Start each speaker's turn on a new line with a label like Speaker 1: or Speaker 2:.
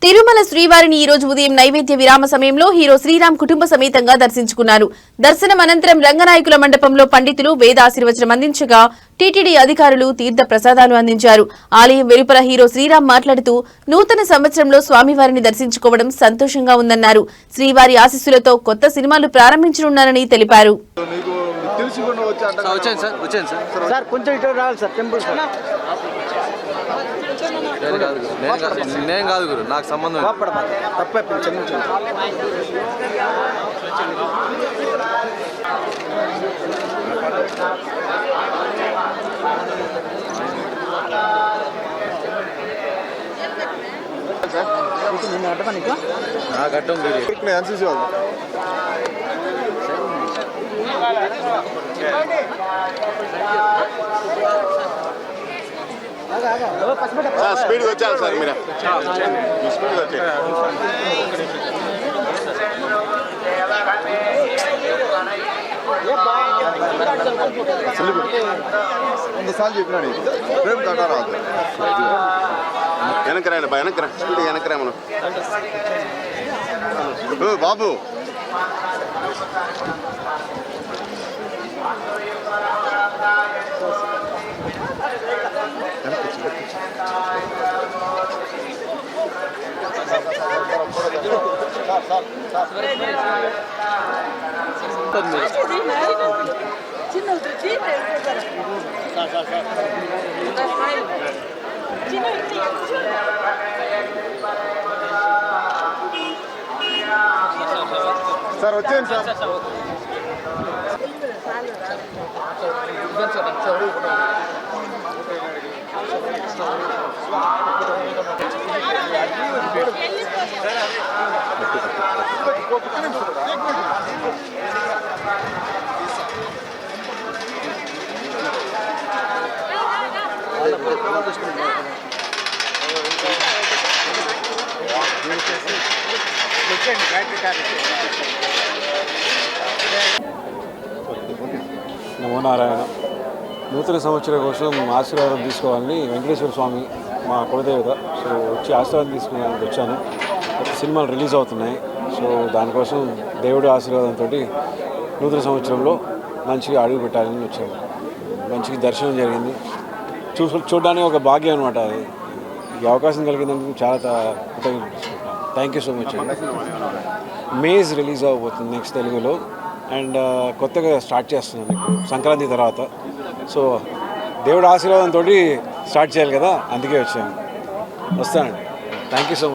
Speaker 1: తిరుమల శ్రీవారిని ఈ రోజు ఉదయం నైవేద్య విరామ సమయంలో హీరో శ్రీరామ్ కుటుంబ సమేతంగా దర్శించుకున్నారు. దర్శనం అనంతరం రంగనాయకుల మండపంలో పండితులు వేదాశీర్వచనం అందించగా టీటీడీ అధికారులు తీర్థ ప్రసాదాలు అందించారు. ఆలయం వెలుపల హీరో శ్రీరామ్ మాట్లాడుతూ నూతన సంవత్సరంలో స్వామివారిని దర్శించుకోవడం సంతోషంగా ఉందన్నారు. శ్రీవారి ఆశీస్సులతో కొత్త సినిమాలు ప్రారంభించనున్నారని తెలిపారు.
Speaker 2: నేను కాదు గురు, నాకు సంబంధం నాకు అడ్డం
Speaker 3: స్పీడ్ వచ్చారు సార్ మీరు స్పీడ్ వచ్చారు ఎన్నిసార్లు చెప్పినాడు ప్రేమ్ తాటా రాదు వెనకరాయన వెనకరా స్పీడ్ వెనకరా మనం బాబు సార్ వచ్చేయండి సార్.
Speaker 4: నమో నారాయణ. నూతన సంవత్సరం కోసం ఆశీర్వాదం తీసుకోవాలని వెంకటేశ్వర స్వామి మా కులదేవత, సో వచ్చి ఆశీర్వాదం తీసుకోవడానికి వచ్చాను. సినిమాలు రిలీజ్ అవుతున్నాయి, సో దానికోసం దేవుడి ఆశీర్వాదంతో నూతన సంవత్సరంలో మంచిగా అడుగు పెట్టాలని వచ్చాను. మంచిగా దర్శనం జరిగింది. చూడడానికి ఒక భాగ్యం అనమాట. ఈ అవకాశం కలిగినందుకు చాలా thank you so much. Maze release అవబోతుంది నెక్స్ట్ తెలుగులో, అండ్ కొత్తగా స్టార్ట్ చేస్తున్నాను ఇప్పుడు సంక్రాంతి తర్వాత. సో దేవుడి ఆశీర్వాదంతో స్టార్ట్ చేయాలి కదా, అందుకే వస్తానండి. Thank you so much.